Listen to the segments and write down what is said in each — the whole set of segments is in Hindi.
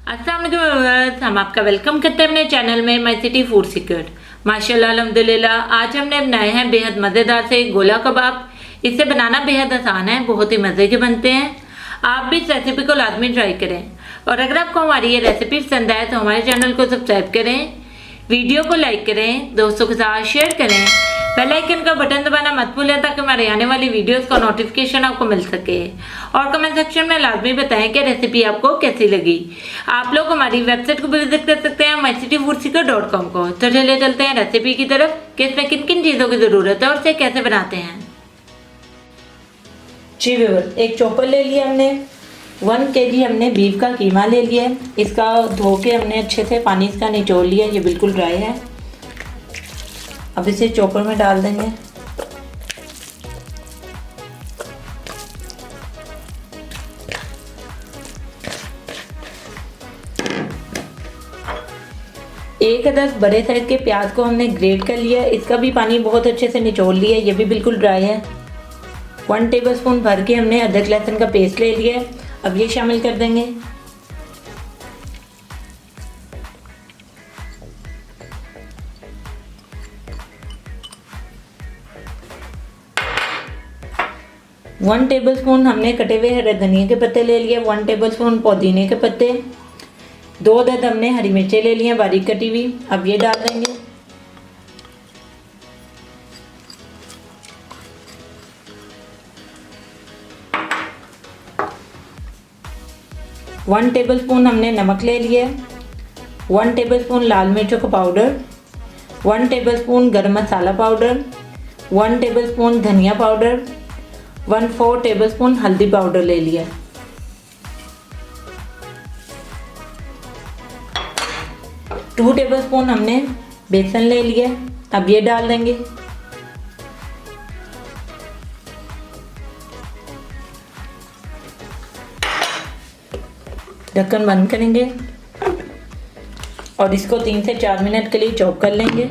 अस्सलाम वालेकुम व्यूअर्स, हम आपका वेलकम करते हैं अपने चैनल में माई सिटी फूड सीक्रेट। माशाल्लाह अल्हम्दुलिल्लाह, आज हमने बनाए हैं बेहद मज़ेदार से गोला कबाब। इसे बनाना बेहद आसान है, बहुत ही मज़े के बनते हैं। आप भी इस रेसिपी को लाजमी ट्राई करें और अगर आपको हमारी ये रेसिपी पसंद आए तो हमारे चैनल को सब्सक्राइब करें, वीडियो को लाइक करें, दोस्तों के साथ शेयर करें, बेल आइकन का बटन दबाना मत भूलें ताकि हमारे आने वाली वीडियोस का नोटिफिकेशन आपको मिल सके। और कमेंट सेक्शन में लाजमी बताएं कि रेसिपी आपको कैसी लगी। आप लोग हमारी वेबसाइट को भी विजिट कर सकते हैं mycityfoodseeker.com को। तो चलिए चलते हैं रेसिपी की तरफ कि इसमें किन किन चीज़ों की ज़रूरत है और इसे कैसे बनाते हैं। जी व्यूअर, एक चॉपर ले लिया हमने, 1 kg हमने बीफ का कीमा ले लिया है। इसका धो के हमने अच्छे से पानी इसका निचोड़ लिया, ये बिल्कुल ड्राई है। अब इसे चॉपर में डाल देंगे। एक 10 बड़े साइज के प्याज को हमने ग्रेट कर लिया, इसका भी पानी बहुत अच्छे से निचोड़ लिया, ये भी बिल्कुल ड्राई है। 1 टेबलस्पून भर के हमने अदरक लहसुन का पेस्ट ले लिया है, अब ये शामिल कर देंगे। वन टेबलस्पून हमने कटे हुए हरे धनिया के पत्ते ले लिए, 1 टेबलस्पून पुदीने के पत्ते, 2 अदद हमने हरी मिर्चें ले ली हैं बारीक कटी हुई, अब ये डाल देंगे। वन टेबलस्पून हमने नमक ले लिया, 1 टेबलस्पून लाल मिर्चों का पाउडर, 1 टेबलस्पून गरम मसाला पाउडर, 1 टेबलस्पून धनिया पाउडर, 1/4 टेबलस्पून हल्दी पाउडर ले लिया। टू टेबलस्पून हमने बेसन ले लिया, अब ये डाल देंगे। ढक्कन बंद करेंगे और इसको 3 से 4 मिनट के लिए चॉप कर लेंगे।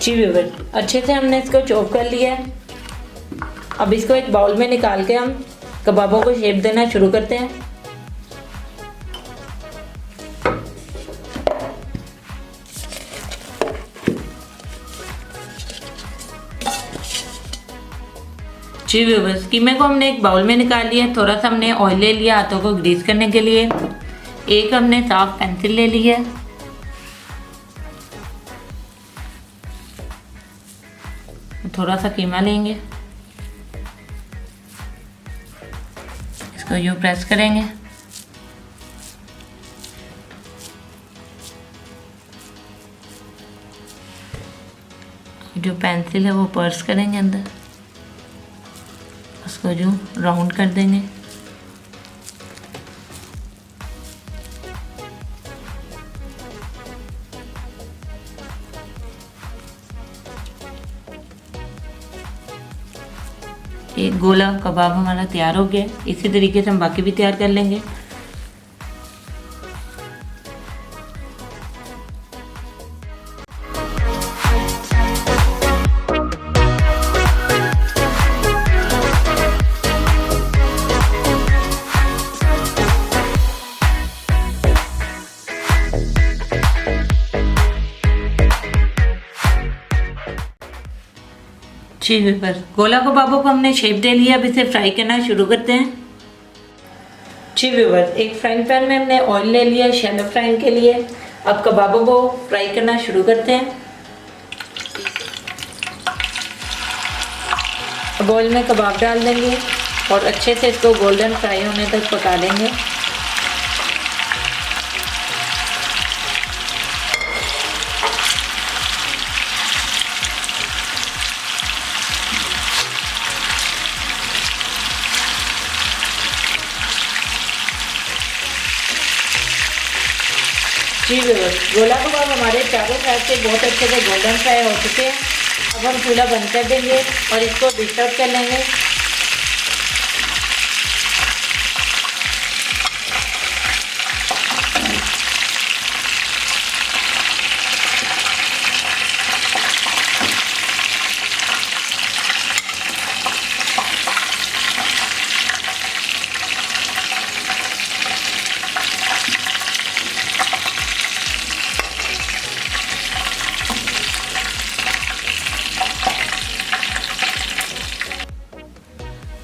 जी व्यूअर, अच्छे से हमने इसको चॉप कर लिया है। अब इसको एक बाउल में निकाल के हम कबाबों को शेप देना शुरू करते हैं। जी व्यूअर्स, कीमे को हमने एक बाउल में निकाल लिया, थोड़ा सा हमने ऑयल ले लिया हाथों को ग्रीस करने के लिए। एक हमने साफ पेंसिल ले ली है, थोड़ा सा कीमा लेंगे, इसको यूं प्रेस करेंगे। जो पेंसिल है वो पर्स करेंगे अंदर, उसको जो राउंड कर देंगे। एक गोला कबाब हमारा तैयार हो गया। इसी तरीके से हम बाकी भी तैयार कर लेंगे। जी व्यूअर, गोला कबाबों को हमने शेप दे लिया, अब इसे फ्राई करना शुरू करते हैं। जी व्यूअर, एक फ्राइंग पैन में हमने ऑयल ले लिया शैलो फ्राइंग के लिए। अब कबाबों को फ्राई करना शुरू करते हैं। अब ऑयल में कबाब डाल देंगे और अच्छे से इसको गोल्डन फ्राई होने तक पका लेंगे। जी व्यूअर, गोला कबाब हमारे चारों साइड से बहुत अच्छे से गोल्डन फ्राई हो चुके हैं। अब हम चूल्हा बंद कर देंगे और इसको डिश आउट कर लेंगे।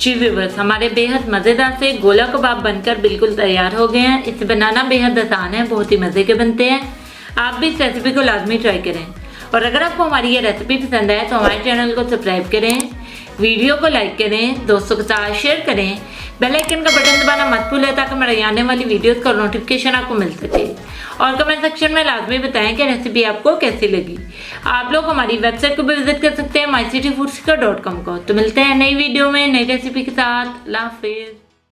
जी व्यूअर्स, हमारे बेहद मज़ेदार से गोला कबाब बनकर बिल्कुल तैयार हो गए हैं। इसे बनाना बेहद आसान है, बहुत ही मज़े के बनते हैं। आप भी इस रेसिपी को लाजमी ट्राई करें और अगर आपको हमारी ये रेसिपी पसंद आए तो हमारे चैनल को सब्सक्राइब करें, वीडियो को लाइक करें, दोस्तों के साथ शेयर करें, बेल आइकन का बटन दबाना मत भूलें ताकि मेरी आने वाली वीडियोस का नोटिफिकेशन आपको मिल सके। और कमेंट सेक्शन में लाजमी बताएं कि रेसिपी आपको कैसी लगी। आप लोग हमारी वेबसाइट को भी विजिट कर सकते हैं mycityfoodseeker.com को। तो मिलते हैं नई वीडियो में नई रेसिपी के साथ। अल्लाह हाफिज़।